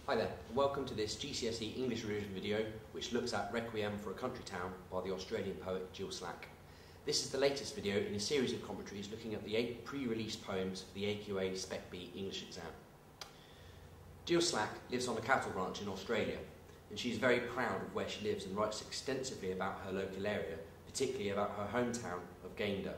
Hi there, and welcome to this GCSE English revision video which looks at Requiem for a Country Town by the Australian poet Jill Slack. This is the latest video in a series of commentaries looking at the 8 pre-released poems for the AQA Spec B English exam. Jill Slack lives on a cattle ranch in Australia, and she is very proud of where she lives and writes extensively about her local area, particularly about her hometown of Gayndah.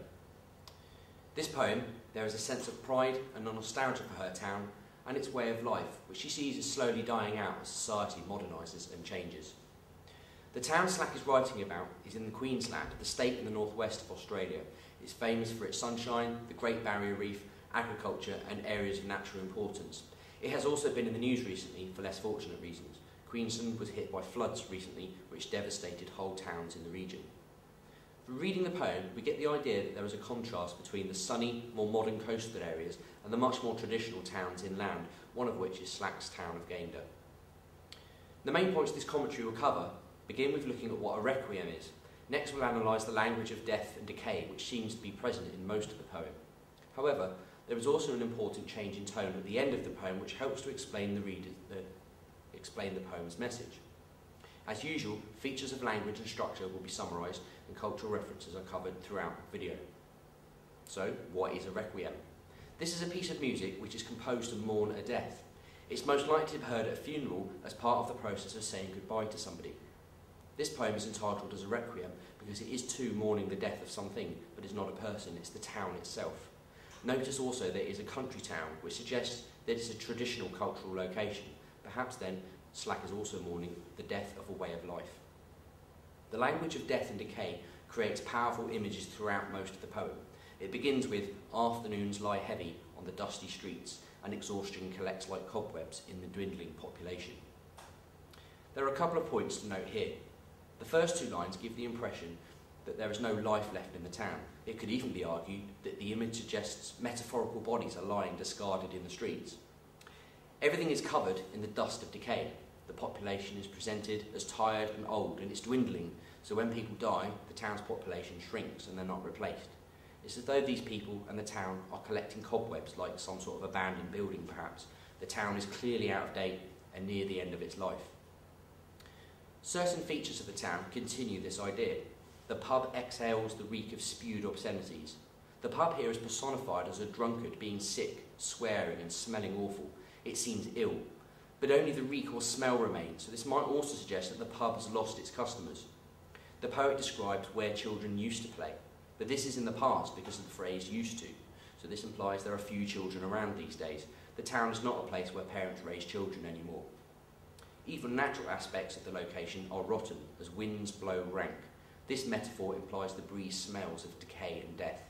This poem, there is a sense of pride and nostalgia for her town and its way of life, which she sees as slowly dying out as society modernises and changes. The town Slack is writing about is in the Queensland, the state in the northwest of Australia. It's famous for its sunshine, the Great Barrier Reef, agriculture and areas of natural importance. It has also been in the news recently for less fortunate reasons. Queensland was hit by floods recently, which devastated whole towns in the region. From reading the poem, we get the idea that there is a contrast between the sunny, more modern coastal areas and the much more traditional towns inland, one of which is Slack's town of Gayndah. The main points this commentary will cover begin with looking at what a requiem is. Next we'll analyse the language of death and decay, which seems to be present in most of the poem. However, there is also an important change in tone at the end of the poem which helps to explain the poem's message. As usual, features of language and structure will be summarised and cultural references are covered throughout the video. So, what is a requiem? This is a piece of music which is composed to mourn a death. It's most likely to be heard at a funeral as part of the process of saying goodbye to somebody. This poem is entitled as a requiem because it is too mourning the death of something, but it's not a person, it's the town itself. Notice also that it is a country town, which suggests that it's a traditional cultural location. Perhaps then, Slack is also mourning the death of a way of life. The language of death and decay creates powerful images throughout most of the poem. It begins with afternoons lie heavy on the dusty streets and exhaustion collects like cobwebs in the dwindling population. There are a couple of points to note here. The first 2 lines give the impression that there is no life left in the town. It could even be argued that the image suggests metaphorical bodies are lying discarded in the streets. Everything is covered in the dust of decay. The population is presented as tired and old, and it's dwindling, so when people die, the town's population shrinks and they're not replaced. It's as though these people and the town are collecting cobwebs like some sort of abandoned building perhaps. The town is clearly out of date and near the end of its life. Certain features of the town continue this idea. The pub exhales the reek of spewed obscenities. The pub here is personified as a drunkard being sick, swearing and smelling awful. It seems ill, but only the reek or smell remains, so this might also suggest that the pub has lost its customers. The poet describes where children used to play, but this is in the past because of the phrase used to, so this implies there are few children around these days. The town is not a place where parents raise children anymore. Even natural aspects of the location are rotten as winds blow rank. This metaphor implies the breeze smells of decay and death.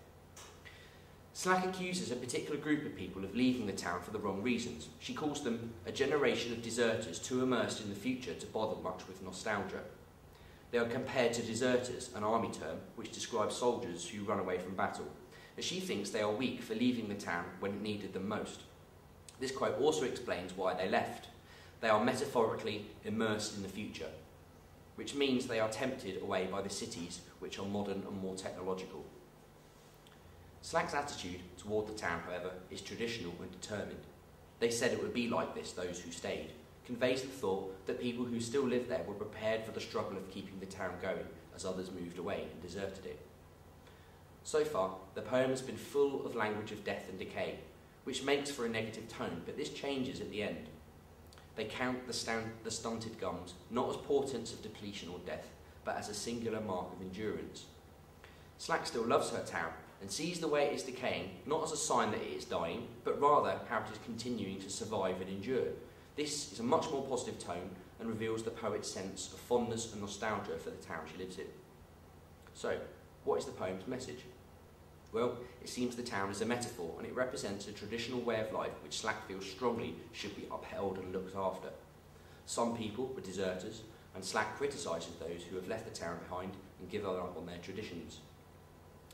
Slack accuses a particular group of people of leaving the town for the wrong reasons. She calls them a generation of deserters too immersed in the future to bother much with nostalgia. They are compared to deserters, an army term which describes soldiers who run away from battle, as she thinks they are weak for leaving the town when it needed them most. This quote also explains why they left. They are metaphorically immersed in the future, which means they are tempted away by the cities which are modern and more technological. Slack's attitude toward the town, however, is traditional and determined. They said it would be like this, those who stayed, conveys the thought that people who still live there were prepared for the struggle of keeping the town going as others moved away and deserted it. So far, the poem has been full of language of death and decay, which makes for a negative tone, but this changes at the end. They count the stunted gums not as portents of depletion or death, but as a singular mark of endurance. Slack still loves her town and sees the way it is decaying not as a sign that it is dying, but rather how it is continuing to survive and endure. This is a much more positive tone and reveals the poet's sense of fondness and nostalgia for the town she lives in. So, what is the poem's message? Well, it seems the town is a metaphor and it represents a traditional way of life which Slack feels strongly should be upheld and looked after. Some people were deserters, and Slack criticises those who have left the town behind and given up on their traditions.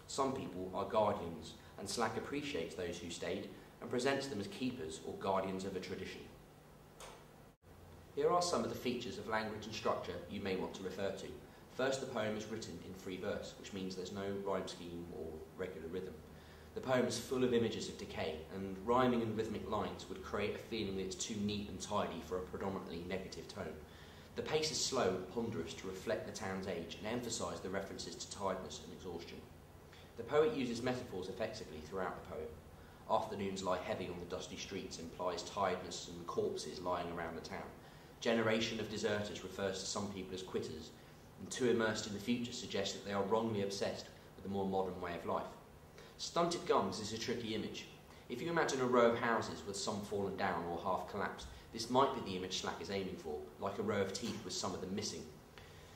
Some people are guardians, and Slack appreciates those who stayed and presents them as keepers or guardians of a tradition. Here are some of the features of language and structure you may want to refer to. First, the poem is written in free verse, which means there's no rhyme scheme or regular rhythm. The poem is full of images of decay, and rhyming and rhythmic lines would create a feeling that it's too neat and tidy for a predominantly negative tone. The pace is slow and ponderous to reflect the town's age and emphasise the references to tiredness and exhaustion. The poet uses metaphors effectively throughout the poem. Afternoons lie heavy on the dusty streets implies tiredness and corpses lying around the town. Generation of deserters refers to some people as quitters, and too immersed in the future suggests that they are wrongly obsessed with a more modern way of life. Stunted gums is a tricky image. If you imagine a row of houses with some fallen down or half collapsed, this might be the image Slack is aiming for, like a row of teeth with some of them missing.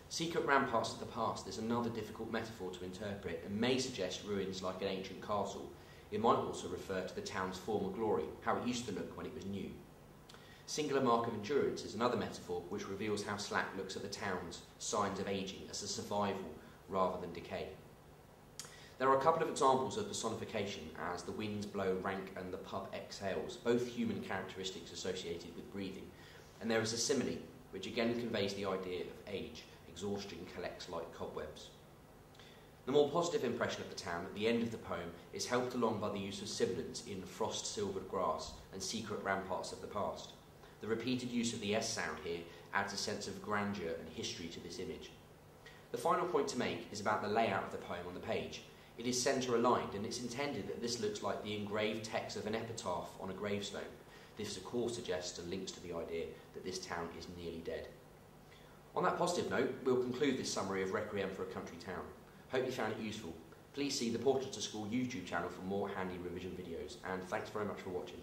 Secret ramparts of the past is another difficult metaphor to interpret and may suggest ruins like an ancient castle. It might also refer to the town's former glory, how it used to look when it was new. Singular mark of endurance is another metaphor which reveals how Slack looks at the town's signs of ageing as a survival rather than decay. There are a couple of examples of personification as the winds blow rank and the pub exhales, both human characteristics associated with breathing, and there is a simile which again conveys the idea of age. Exhaustion collects like cobwebs. The more positive impression of the town at the end of the poem is helped along by the use of sibilants in frost-silvered grass and secret ramparts of the past. The repeated use of the S sound here adds a sense of grandeur and history to this image. The final point to make is about the layout of the poem on the page. It is centre-aligned, and it's intended that this looks like the engraved text of an epitaph on a gravestone. This, of course, suggests and links to the idea that this town is nearly dead. On that positive note, we'll conclude this summary of Requiem for a Country Town. Hope you found it useful. Please see the PortchesterSchool YouTube channel for more handy revision videos, and thanks very much for watching.